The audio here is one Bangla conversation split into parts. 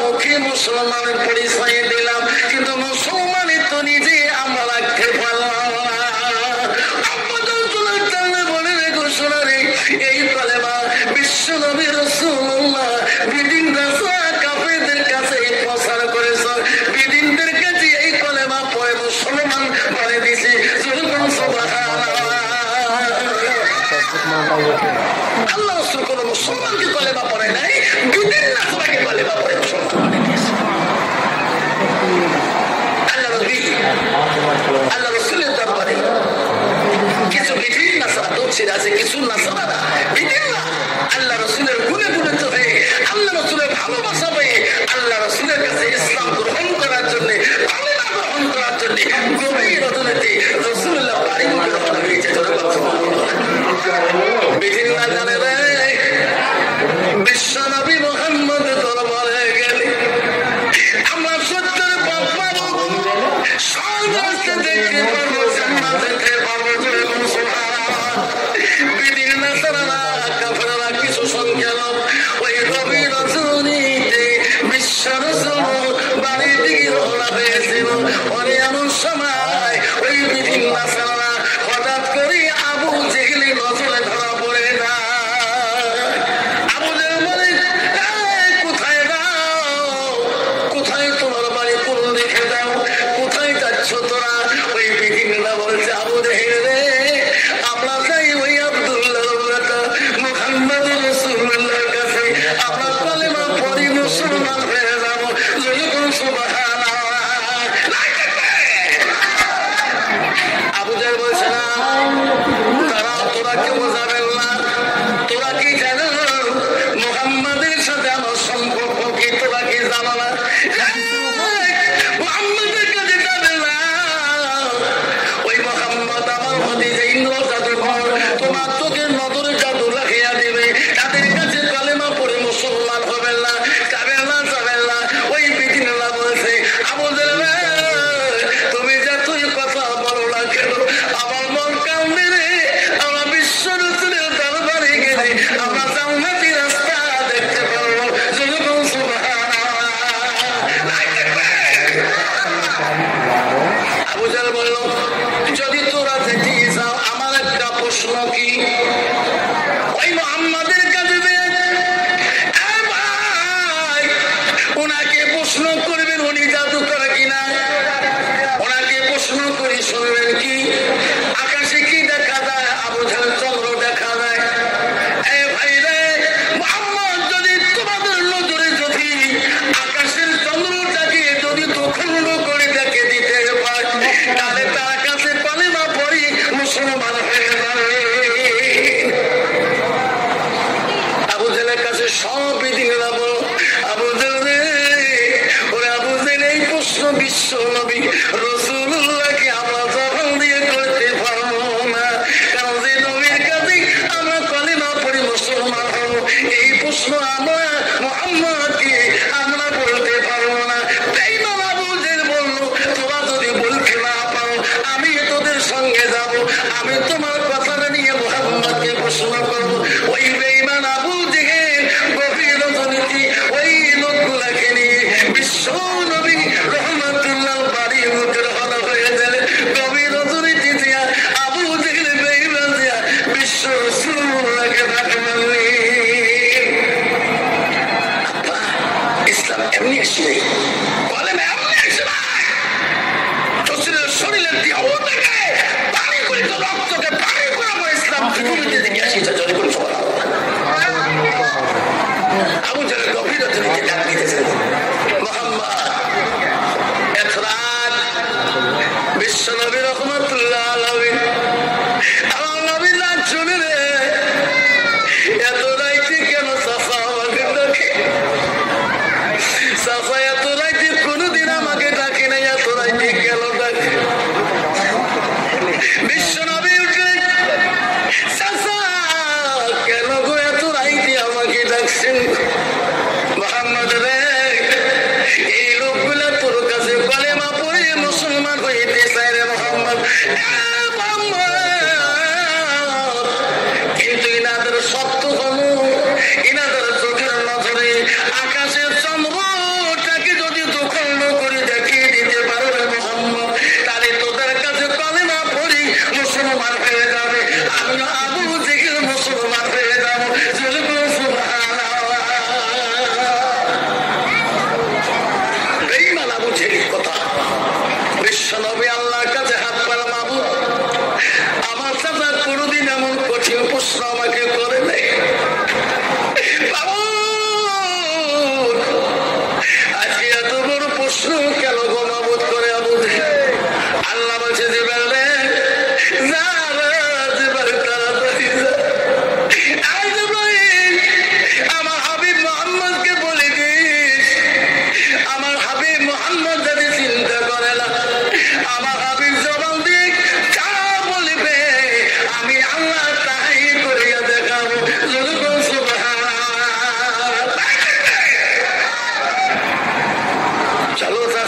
মুখে মুসলমানের পরিচয় দিলাম, কিন্তু মুসলমানের তো নিজে আমরা রাখতে পারলাম না। বলে রেখো শোনা রে, এই কালেমা বিশ্ব নবী রাসূলুল্লাহ বিদিন রাসা কাফেরদের কাছে প্রচার করেছ, বিদিনদের কাছে এই কালেমা পড়ে মুসলমান বলে দিছে। আল্লাহ রাসূল কোন মুসলমানকে কালেমা পড়ে নাই, বিদিন রাসাকে কালেমা পড়ে মুসলমান বলে দিয়েছে। আল্লাহ রাসূলের দরবারে কিছু বিদিন নাসারা দোষীরা আছে, কিছু নাসারা বিদিন না। আল্লাহ রাসূলের গুণে গুণিত হয়ে, আল্লাহ রাসূলের ভালোবাসা পেয়ে আল্লাহ রাসূলের কাছে ইসলাম গ্রহণ করার জন্য, কালেমা গ্রহণ করার জন্য গভীর রজনীতে রাসূলুল্লাহ বাড়ি মুখে রওনা হয়েছে। বিদিন না জানে রে বিশ্ব নবী মুহাম্মদ দরবারে গেলে আমরা সত্যের বাবা সব রাস্তা দেখতে পারবো, জান্নাত দেখতে পারবো। বিদিন না সারা কাফেররা কিছু সংখ্যা লোক ওই গভীর রজনীতে বিশ্ব রাসূল বাড়ির দিকে রওনা হয়েছিল। ওরে এমন সময় ওই বিদিন না সারা হঠাৎ করে আবু জেহেলের নজরে ধরা পড়ে না। আবু জেহেল বলে, কোথায় যাও, কোথায় তোমার বাড়ি, কোন দিকে যাও, কোথায় যাচ্ছ তোরা? ওই বিদিনরা বলছে, আবু জেহেল রে, আমরা যাই ওই আব্দুল্লাহ মুহাম্মদ রাসূলুল্লাহর কাছে, আমরা কালেমা পড়ি মুসলমান হয়ে যাবো। সুবহানাল্লাহ। আবু জেহেল বলছে, না তারা তোরা কেউ যাবেন না, তোরা কি জানো মুহাম্মাদের সাথে আমার সম্পর্ক কি, তোরা কি জানো না? মুহাম্মাদের কাছে যাবেন না, ওই মুহাম্মদ আমার প্রতি যে ইন্দ্র জাদুঘর তোমার চোখের নজরে জাদু রাখিয়া দিবে, তাদের কাছে কালেমা পড়ে মুসলমান হবেন না, যাবেন না, যাবেন না। ওই বিদিনরা বলছে, আবু জেহেল তুমি যতই কথা বলো না কেন আমার মন কান্দে রে, আমরা বিশ্ব রাসূলের দরবারে গেলে আমরা জান্নাতি রাস্তা দেখতে পারবো। আবু জেহেল বলল, যদি তোরা যেতে যাও আমার একটা প্রশ্ন কি, ওই মুহাম্মাদের কাছে ওনাকে প্রশ্ন করবেন উনি জাদু করে কিনা, ওনাকে প্রশ্ন করে শুনবেন কি আকাশে কি দেখা যায়? আবু জেহেল চন্দ্র দেখা যায়। ভাই রে, মুহাম্মদ যদি তোমাদের নজরে যদি আকাশের চন্দ্রটাকে যদি দুখণ্ড করে দেখে দিতে পারে, তাহলে তার কাছে কালেমা পড়ি মুসলমান হয়ে যাবে। আবু জেহেলের কাছে সব বিধিরা বলো, আবু জেহেল রে, ওরে আবু জেহেল এই প্রশ্ন বিশ্ব নবী রাসূলুল্লাহকে আমরা জবান দিয়ে করতে পারবো না, কারণ যে নবীর কাছে আমরা কালেমা পড়ি মুসলমান হবো, এই প্রশ্ন আমরা মুহাম্মদকে আমরা বলতে পারবো না। বেঈমান আবু জেহেল বলল, তোরা যদি বলতে না পারো আমি তোদের সঙ্গে যাব, আমি তোমার কথাটা নিয়ে মুহাম্মদকে প্রশ্ন করবো। ওই বেঈমান আবু জেহেল গভীর রজনীতে ওই লোকগুলাকে নিয়ে বিশ্ব নবী রহমাতুল্লাহ বাড়ি মুখে রওনা হয়ে গেলে গভীর রজনীতে দিয়া আবু জেহেল বেঈমান দিয়া বিশ্ব রাসূলুল্লাহকে ডাকলেন। ইসলাম এমনি আসে নাই, কালেমা এমনি আসে নাই। রাসূলের শরীরের দিয়ে ওটাকে পানি করে তো রক্তকে পানি করে ইসলাম পৃথিবীতে দেখে আসিছে। যদি কোন আবু জেহেল গভীর রজনীতে ডাক দিতেছেন, মুহাম্মদ এত রাত বিশ্ব নবী রহমাতুল্লাহ আলাইহি আমার নবী রাত শুনে রে, এত রাইতে কেন সাফা আমাকে ডাকে? সাফা এত রাইতে কোনদিন আমাকে ডাকে নাই, এত রাইতে কেন ডাকে? বিশ্ব নবী উঠে, সাফা কেন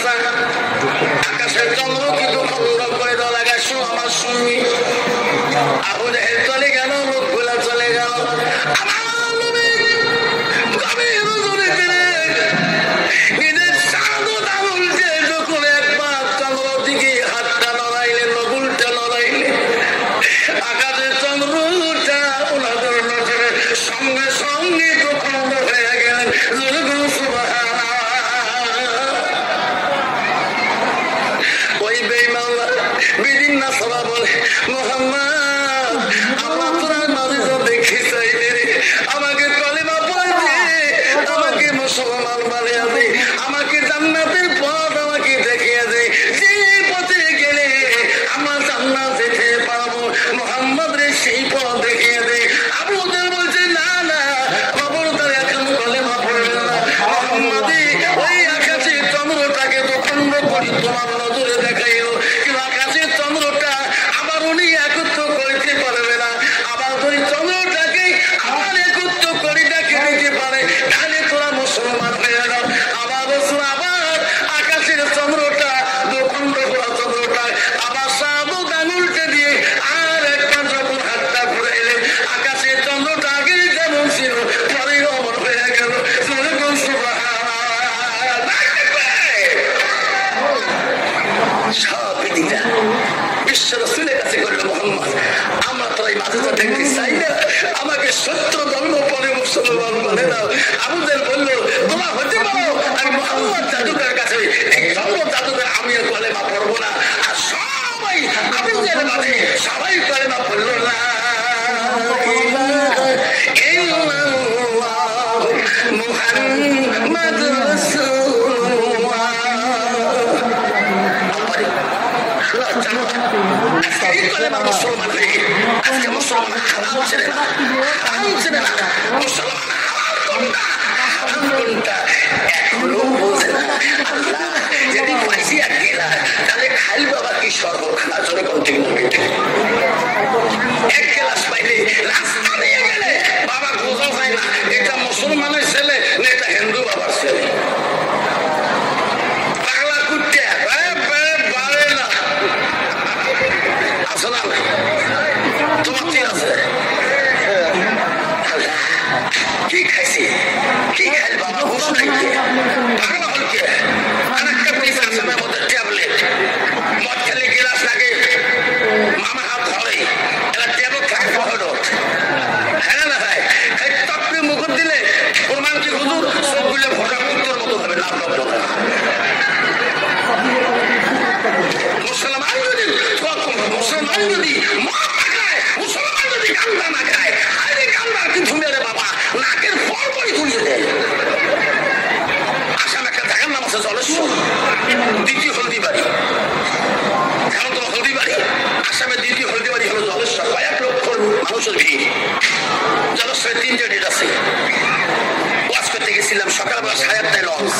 রাস্তা, আকাশের চন্দ্রকে দুখণ্ড করে দেওয়া লাগায়। শোনো আমার সঙ্গী, আবু জাহেল চলে গেল, লোকগুলা চলে গেল। আমার নবী গভীর নজরে দিলেন, নিজের সাদত আঙুলকে যখন একবার চন্দ্র দিকে হাতটা নড়াইলেন, নগুলটা নড়াইলেন, আকাশের চন্দ্রটা ওনাদের নজরের সঙ্গে সঙ্গে দুখণ্ড হয়ে গেলেন। সুবহানাল্লাহ। ওই বেঈমানরা বিদিন না সবা বলে, মুহাম্মদ আমরা তোর মাঝে তো দেখি চাইলে রে, আমাকে কলিমা পড়ে দে, আমাকে মুসলমান বানিয়ে দে, আমাকে জান্নাতের পথ আমাকে দেখিয়ে দে, যে পথে গেলে আমরা জান্নাত যেতে পারবো, মুহাম্মদ রে সেই পথ দেখিয়ে দে। আবু জাহেল বলছে না না খবরদার, এখন কলিমা পড়বে না মুহাম্মদ। ওই আকাশে চন্দ্রটাকে দুখণ্ড করি তোমার নজরে দেখাইল, কিন্তু আকাশের চন্দ্রটা আবার উনি একত্র করতে পারবে না। আবার যদি চন্দ্রটাকে আবার একত্র করে দেখে দিতে পারে, তাহলে তোরা মুসলমান হয়ে যাও। আবার রসুল আবার আকাশের চন্দ্রটা দুখণ্ড করা চন্দ্রটা আবার সাদত আঙুলটা দিয়ে আর একবার যখন হাতটা ঘুরাইলেন, আকাশের চন্দ্রটা আগে যেমন ছিল পরে অমর হয়ে গেল। সব বিধিটা বিশ্ব রসুলের কাছে করলো, মোহাম্মদ আমরা তো এই মাঝে তো দেখতে চাই না, আমাকে সত্য ধর্ম পরে মুসলমান বলে দাও। আবু জাহেল বললো, তোমার হতে পারো আমি মোহাম্মদ জাদুকরের কাছে এই জন্ম জাদুকর আমি কলেমা পড়বো না। আর সবাই আবু জাহেলের মাঝে সবাই কলেমা পড়লো না। মুহাম্মদ রাসূলুল্লাহ। মুসলমান হয়ে আজকে মুসলমান হারাম ছেড়ে না, হারাম ছেড়ে না, মুসলমান হারাম কোনটা এখনো বোঝে না। আল্লাহ যদি ফাঁসিয়া গেলা তাহলে খাইল বাবা কি সর্বখানা জোরে কন্টিনিউ এক ক্লাস পাইলে রাস্তা দিয়ে গেলে বাবা বোঝা যায় না এটা মুসলমানের ছেলে না এটা হিন্দু বাবার ছেলে। পাগলা কুটে বাড়ে না আছে না, তোমার কি আছে? কি খাইছি, কি খাইল বাবা হুশ নাই, পাগলা হল কে? আরেকটা পিস আছে না মধ্যে ট্যাবলেট, মদ খেলে গিলাস লাগে, মামা হাত ধরে, এরা ট্যাবলেট খায় হলো। হ্যাঁ না ভাই, এই তপ্পে মুকুট দিলে ওর মানুষের হুজুর সবগুলো ভোটা কুত্তর মতো হবে, লাভ লব্ধ না। মুসলমান যদি মুসলমান যদি মদ না খায়, মুসলমান যদি গান্দা না খায়, আরে গান্দার কি ধুমে রে বাবা, নাকের ফল করে ধুলিয়ে দেয়। আসাম একটা জায়গার নাম আছে জলেশ্বর, দ্বিতীয় হলদিবাড়ি, এখন তো হলদিবাড়ি আসামের দ্বিতীয় হলদিবাড়ি হলো জলেশ্বর। কয়েক লক্ষ মানুষের ভিড়, জলেশ্বরে 3 ডেট আছে। ওয়াজ করতে গেছিলাম সকালবেলা 9:30 লঞ্চ,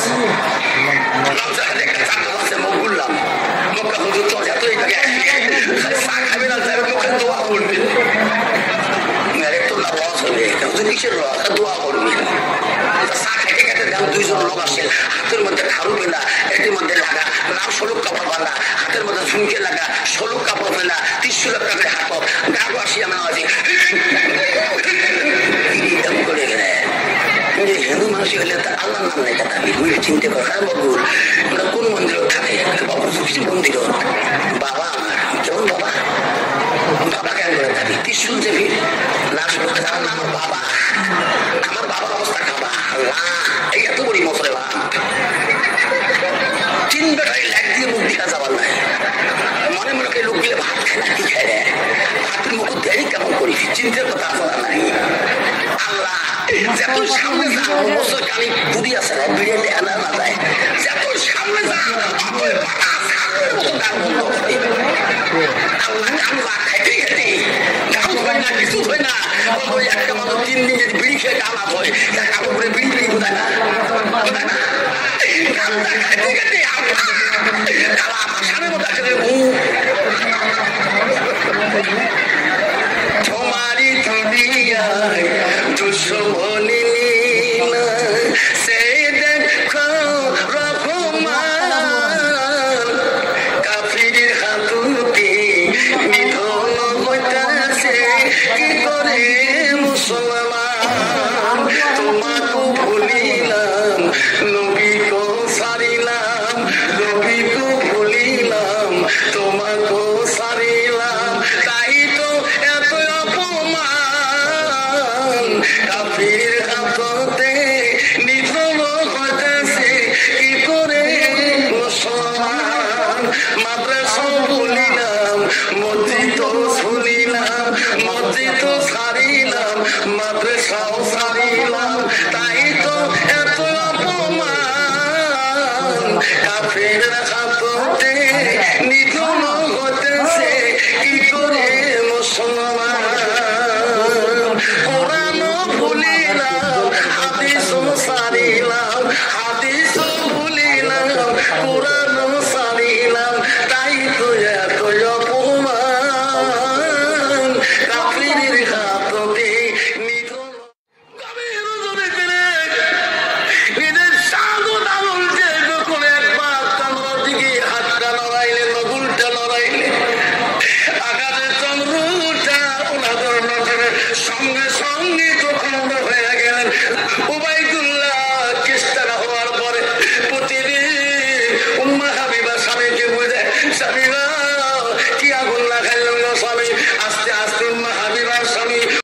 লঞ্চের হাতে একটা চাকর আছে, মুখ ঘুরলাম, মক্কা হুজুর তো এত চা খাবে না, মুখে দোয়া করবে, একটু না রস হবে, কিসের রস, দোয়া করবে। চা খেতে খেতে দেখো 2 জন লোক আসে, হাতের মধ্যে খারু পেলা, এটির মধ্যে লাগা নাম সলুক কাপড় বাঁধা, হাতের মধ্যে ঝুমকে লাগা, সলুক কাপড় ফেলা, 30 লাখ টাকা হাত গাড়ো আসি আমার আছে করে গেলে হিন্দু মানুষ হলে তার আল্লাহ নাম নাই কথা চিন্তা করে। হ্যাঁ বাবু আমরা কোন মন্দির থাকে, বাবু কিছু মন্দির বাবা আমার যেমন বাবা বাবা কেন করে থাকি ত্রিশুল যে ভিড় লাশ বলতে আমার নাম বাবা, আমার বাবার অবস্থা খাবা আল্লাহ এই এত বড়ি মশলে বা 3 বেটাই ল্যাগ দিয়ে মুখ দেখা যাবার নাই। মনে মনে লোক গেলে ভাত খায় না, কি খায় রে ভাতের মুখ দেয় কেমন করি চিন্তার কথা আপনারা নাই। আল্লাহ যত সামনে যান বছর কানি বুড়ি আছে না বিড়ে দেখা না যায়, যত সামনে যান আল্লাহ আল্লাহ খাইতে খাইতে গান হয় না, কিছু হয় না। ওই একটা মানুষ 3 দিন যদি বিড়ি খেয়ে গান হয় কাপড় করে বিড়ি বিড়ি বোঝায় না, বোঝায় না খাইতে খাইতে আমার সামনে মতো তোমারি দুনিয়ায় দুশ্মনী সে দেখো রহমান মাদ্রাসাও ভুলিলাম, মসজিদ শুনিলাম, মসজিদ ছাড়িলাম, মাদ্রাসাও ছাড়িলাম, তাই তো এত অপমান কাফের হাতে নিধন হতেছে কি করে মুসলমান।